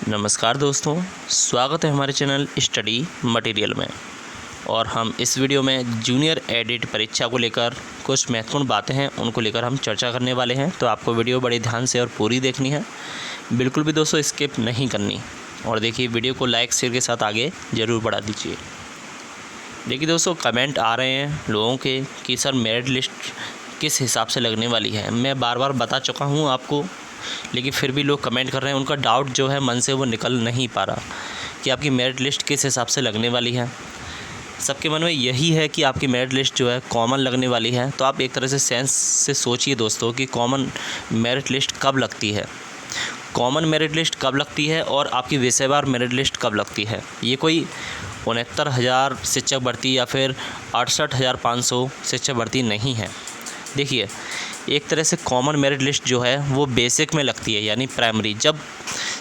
नमस्कार दोस्तों, स्वागत है हमारे चैनल स्टडी मटेरियल में। और हम इस वीडियो में जूनियर एडिट परीक्षा को लेकर कुछ महत्वपूर्ण बातें हैं उनको लेकर हम चर्चा करने वाले हैं। तो आपको वीडियो बड़े ध्यान से और पूरी देखनी है, बिल्कुल भी दोस्तों स्किप नहीं करनी। और देखिए वीडियो को लाइक शेयर के साथ आगे ज़रूर बढ़ा दीजिए। देखिए दोस्तों, कमेंट आ रहे हैं लोगों के कि सर मेरिट लिस्ट किस हिसाब से लगने वाली है। मैं बार बार बता चुका हूँ आपको, लेकिन फिर भी लोग कमेंट कर रहे हैं। उनका डाउट जो है मन से वो निकल नहीं पा रहा कि आपकी मेरिट लिस्ट किस हिसाब से लगने वाली है। सबके मन में यही है कि आपकी मेरिट लिस्ट जो है कॉमन लगने वाली है। तो आप एक तरह से सेंस से सोचिए दोस्तों कि कॉमन मेरिट लिस्ट कब लगती है, कॉमन मेरिट लिस्ट कब लगती है और आपकी विषयवार मेरिट लिस्ट कब लगती है। ये कोई 69,000 शिक्षक भर्ती या फिर 68,500 शिक्षक भर्ती नहीं है। देखिए, एक तरह से कॉमन मेरिट लिस्ट जो है वो बेसिक में लगती है, यानी प्राइमरी। जब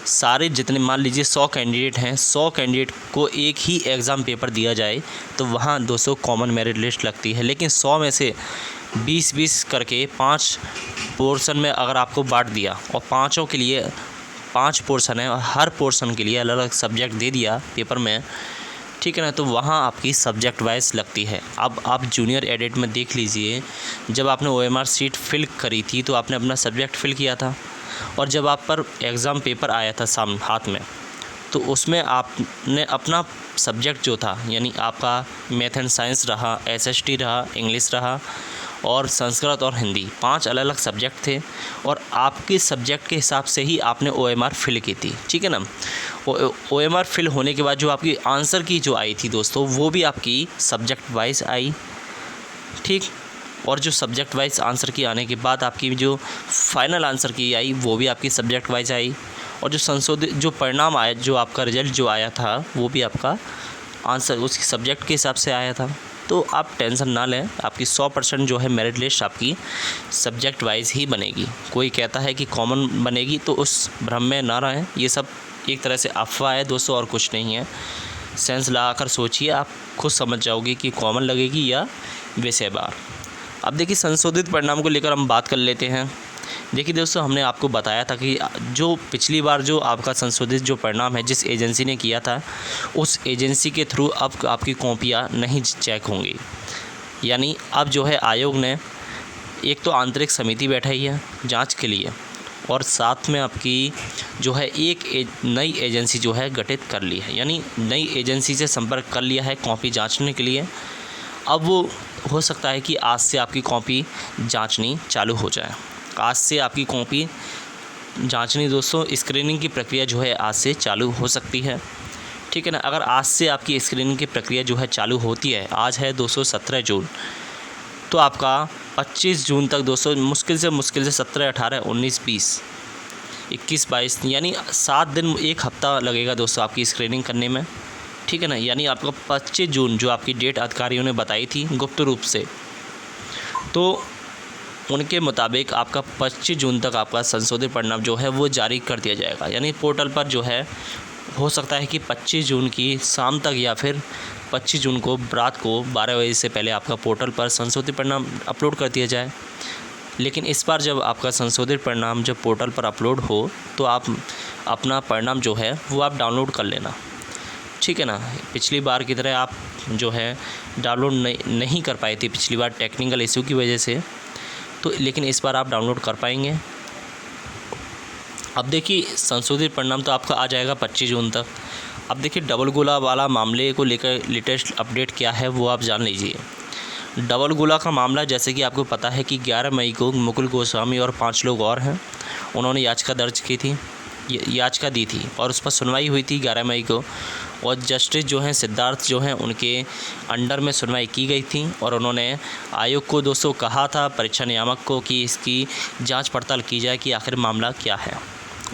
सारे जितने मान लीजिए 100 कैंडिडेट हैं, 100 कैंडिडेट को एक ही एग्ज़ाम पेपर दिया जाए तो वहाँ 200 कॉमन मेरिट लिस्ट लगती है। लेकिन 100 में से 20-20 करके 5 पोर्शन में अगर आपको बांट दिया और पाँचों के लिए 5 पोर्शन है और हर पोर्शन के लिए अलग अलग सब्जेक्ट दे दिया पेपर में, ठीक है ना, तो वहाँ आपकी सब्जेक्ट वाइज लगती है। अब आप जूनियर एडिट में देख लीजिए, जब आपने OMR सीट फिल करी थी तो आपने अपना सब्जेक्ट फिल किया था, और जब आप पर एग्ज़ाम पेपर आया था सामने हाथ में तो उसमें आपने अपना सब्जेक्ट जो था, यानी आपका मैथ एंड साइंस रहा, SST रहा, इंग्लिश रहा और संस्कृत और हिंदी, 5 अलग अलग सब्जेक्ट थे और आपके सब्जेक्ट के हिसाब से ही आपने OMR फिल की थी, ठीक है ना। OMR फिल होने के बाद जो आपकी आंसर की जो आई थी दोस्तों, वो भी आपकी सब्जेक्ट वाइज आई, ठीक। और जो सब्जेक्ट वाइज आंसर की आने के बाद आपकी जो फाइनल आंसर की आई वो भी आपकी सब्जेक्ट वाइज आई। और जो संशोधित जो परिणाम आया, जो आपका रिजल्ट जो आया था वो भी आपका आंसर उसकी सब्जेक्ट के हिसाब से आया था। तो आप टेंशन ना लें, आपकी 100% जो है मेरिट लिस्ट आपकी सब्जेक्ट वाइज ही बनेगी। कोई कहता है कि कॉमन बनेगी तो उस भ्रम में ना रहें, ये सब एक तरह से अफवाह है दोस्तों और कुछ नहीं है। सेंस लगाकर सोचिए, आप खुद समझ जाओगे कि कॉमन लगेगी या विषयवार। अब देखिए, संशोधित परिणाम को लेकर हम बात कर लेते हैं। देखिए दोस्तों, हमने आपको बताया था कि जो पिछली बार जो आपका संशोधित जो परिणाम है जिस एजेंसी ने किया था, उस एजेंसी के थ्रू अब आपकी कॉपियाँ नहीं चेक होंगी। यानी अब जो है आयोग ने एक तो आंतरिक समिति बैठाई है जांच के लिए, और साथ में आपकी जो है एक नई एजेंसी जो है गठित कर ली है, यानी नई एजेंसी से संपर्क कर लिया है कॉपी जांचने के लिए। अब वो हो सकता है कि आज से आपकी कॉपी जांचनी चालू हो जाए। आज से आपकी कॉपी जांचनी दोस्तों, स्क्रीनिंग की प्रक्रिया जो है आज से चालू हो सकती है, ठीक है ना। अगर आज से आपकी स्क्रीनिंग की प्रक्रिया जो है चालू होती है, आज है दोस्तों 17 जून, तो आपका 25 जून तक दोस्तों मुश्किल से 17, 18, 19, 20, 21, 22 यानी 7 दिन, 1 हफ़्ता लगेगा दोस्तों आपकी स्क्रीनिंग करने में, ठीक है ना। यानी आपका 25 जून जो आपकी डेट अधिकारियों ने बताई थी गुप्त रूप से, तो उनके मुताबिक आपका 25 जून तक आपका संशोधित परिणाम जो है वो जारी कर दिया जाएगा। यानी पोर्टल पर जो है हो सकता है कि 25 जून की शाम तक या फिर 25 जून को रात को 12 बजे से पहले आपका पोर्टल पर संशोधित परिणाम अपलोड कर दिया जाए। लेकिन इस बार जब आपका संशोधित परिणाम जब पोर्टल पर अपलोड हो तो आप अपना परिणाम जो है वो आप डाउनलोड कर लेना, ठीक है ना। पिछली बार की तरह आप जो है डाउनलोड नहीं कर पाए थे पिछली बार टेक्निकल इशू की वजह से, तो लेकिन इस बार आप डाउनलोड कर पाएंगे। अब देखिए, संशोधित परिणाम तो आपका आ जाएगा 25 जून तक। अब देखिए, डबल गोला वाला मामले को लेकर लेटेस्ट अपडेट क्या है वो आप जान लीजिए। डबल गोला का मामला, जैसे कि आपको पता है कि 11 मई को मुकुल गोस्वामी और 5 लोग और हैं, उन्होंने याचिका दर्ज की थी, याचिका दी थी और उस पर सुनवाई हुई थी 11 मई को। और जस्टिस जो हैं सिद्धार्थ जो हैं उनके अंडर में सुनवाई की गई थी और उन्होंने आयोग को दोस्तों कहा था, परीक्षा नियामक को, कि इसकी जांच पड़ताल की जाए कि आखिर मामला क्या है,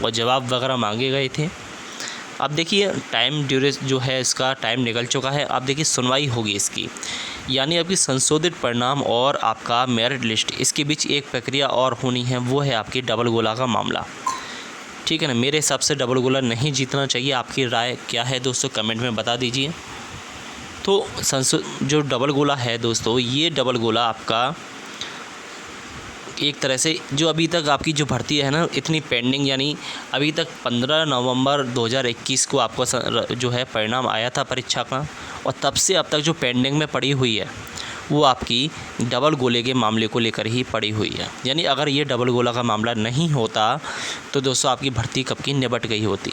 और जवाब वगैरह मांगे गए थे। अब देखिए, टाइम ड्यूरेशन जो है इसका टाइम निकल चुका है। अब देखिए सुनवाई होगी इसकी, यानी आपकी संशोधित परिणाम और आपका मेरिट लिस्ट, इसके बीच एक प्रक्रिया और होनी है, वो है आपकी डबल गोला का मामला, ठीक है ना। मेरे हिसाब से डबल गोला नहीं जीतना चाहिए। आपकी राय क्या है दोस्तों, कमेंट में बता दीजिए। तो जो डबल गोला है दोस्तों, ये डबल गोला आपका एक तरह से जो अभी तक आपकी जो भर्ती है ना इतनी पेंडिंग, यानी अभी तक 15 नवंबर 2021 को आपको जो है परिणाम आया था परीक्षा का, और तब से अब तक जो पेंडिंग में पड़ी हुई है वो आपकी डबल गोले के मामले को लेकर ही पड़ी हुई है। यानी अगर ये डबल गोला का मामला नहीं होता तो दोस्तों आपकी भर्ती कब की निपट गई होती,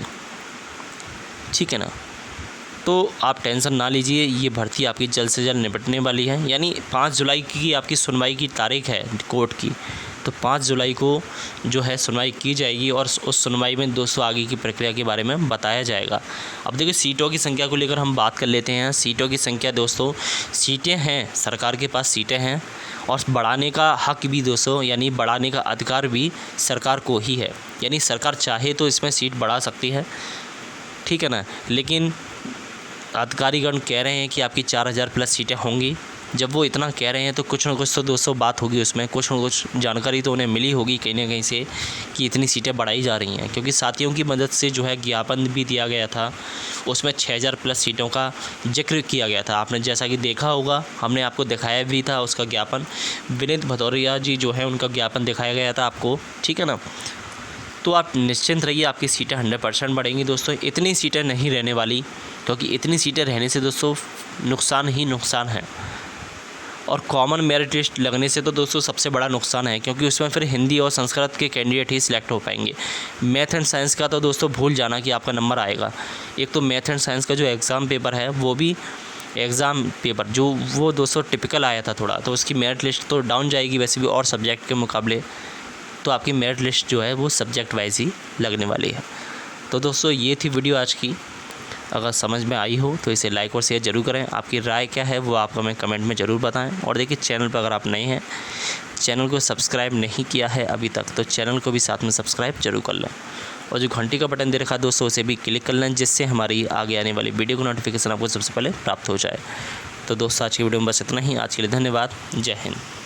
ठीक है ना। तो आप टेंशन ना लीजिए, ये भर्ती आपकी जल्द से जल्द निपटने वाली है। यानी 5 जुलाई की आपकी सुनवाई की तारीख है कोर्ट की, तो 5 जुलाई को जो है सुनवाई की जाएगी और उस सुनवाई में दोस्तों आगे की प्रक्रिया के बारे में बताया जाएगा। अब देखिए सीटों की संख्या को लेकर हम बात कर लेते हैं। सीटों की संख्या दोस्तों, सीटें हैं, सरकार के पास सीटें हैं और बढ़ाने का हक भी दोस्तों, यानी बढ़ाने का अधिकार भी सरकार को ही है। यानी सरकार चाहे तो इसमें सीट बढ़ा सकती है, ठीक है ना, लेकिन अधिकारीगण कह रहे हैं कि आपकी 4000 प्लस सीटें होंगी। जब वो इतना कह रहे हैं तो कुछ ना कुछ तो दोस्तों बात होगी उसमें, कुछ ना कुछ जानकारी तो उन्हें मिली होगी कहीं ना कहीं से कि इतनी सीटें बढ़ाई जा रही हैं। क्योंकि साथियों की मदद से जो है ज्ञापन भी दिया गया था, उसमें 6000 प्लस सीटों का जिक्र किया गया था। आपने जैसा कि देखा होगा, हमने आपको दिखाया भी था उसका ज्ञापन, विनीत भदौरिया जी जो है उनका ज्ञापन दिखाया गया था आपको, ठीक है ना। तो आप निश्चिंत रहिए, आपकी सीटें 100% बढ़ेंगी दोस्तों। इतनी सीटें नहीं रहने वाली, क्योंकि इतनी सीटें रहने से दोस्तों नुकसान ही नुकसान है। और कॉमन मेरिट लिस्ट लगने से तो दोस्तों सबसे बड़ा नुकसान है, क्योंकि उसमें फिर हिंदी और संस्कृत के कैंडिडेट ही सिलेक्ट हो पाएंगे। मैथ एंड साइंस का तो दोस्तों भूल जाना कि आपका नंबर आएगा। एक तो मैथ एंड साइंस का जो एग्ज़ाम पेपर है वो भी एग्ज़ाम पेपर जो वो दोस्तों टिपिकल आया था थोड़ा, तो उसकी मेरिट लिस्ट तो डाउन जाएगी वैसे भी और सब्जेक्ट के मुकाबले। तो आपकी मेरिट लिस्ट जो है वो सब्जेक्ट वाइज ही लगने वाली है। तो दोस्तों ये थी वीडियो आज की। अगर समझ में आई हो तो इसे लाइक और शेयर ज़रूर करें। आपकी राय क्या है वो आप हमें कमेंट में ज़रूर बताएं। और देखिए चैनल पर अगर आप नए हैं, चैनल को सब्सक्राइब नहीं किया है अभी तक, तो चैनल को भी साथ में सब्सक्राइब जरूर कर लें। और जो घंटी का बटन दे रखा है दोस्तों उसे भी क्लिक कर लें, जिससे हमारी आगे आने वाली वीडियो का नोटिफिकेशन आपको सबसे पहले प्राप्त हो जाए। तो दोस्तों आज की वीडियो में बस इतना ही। आज के लिए धन्यवाद। जय हिंद।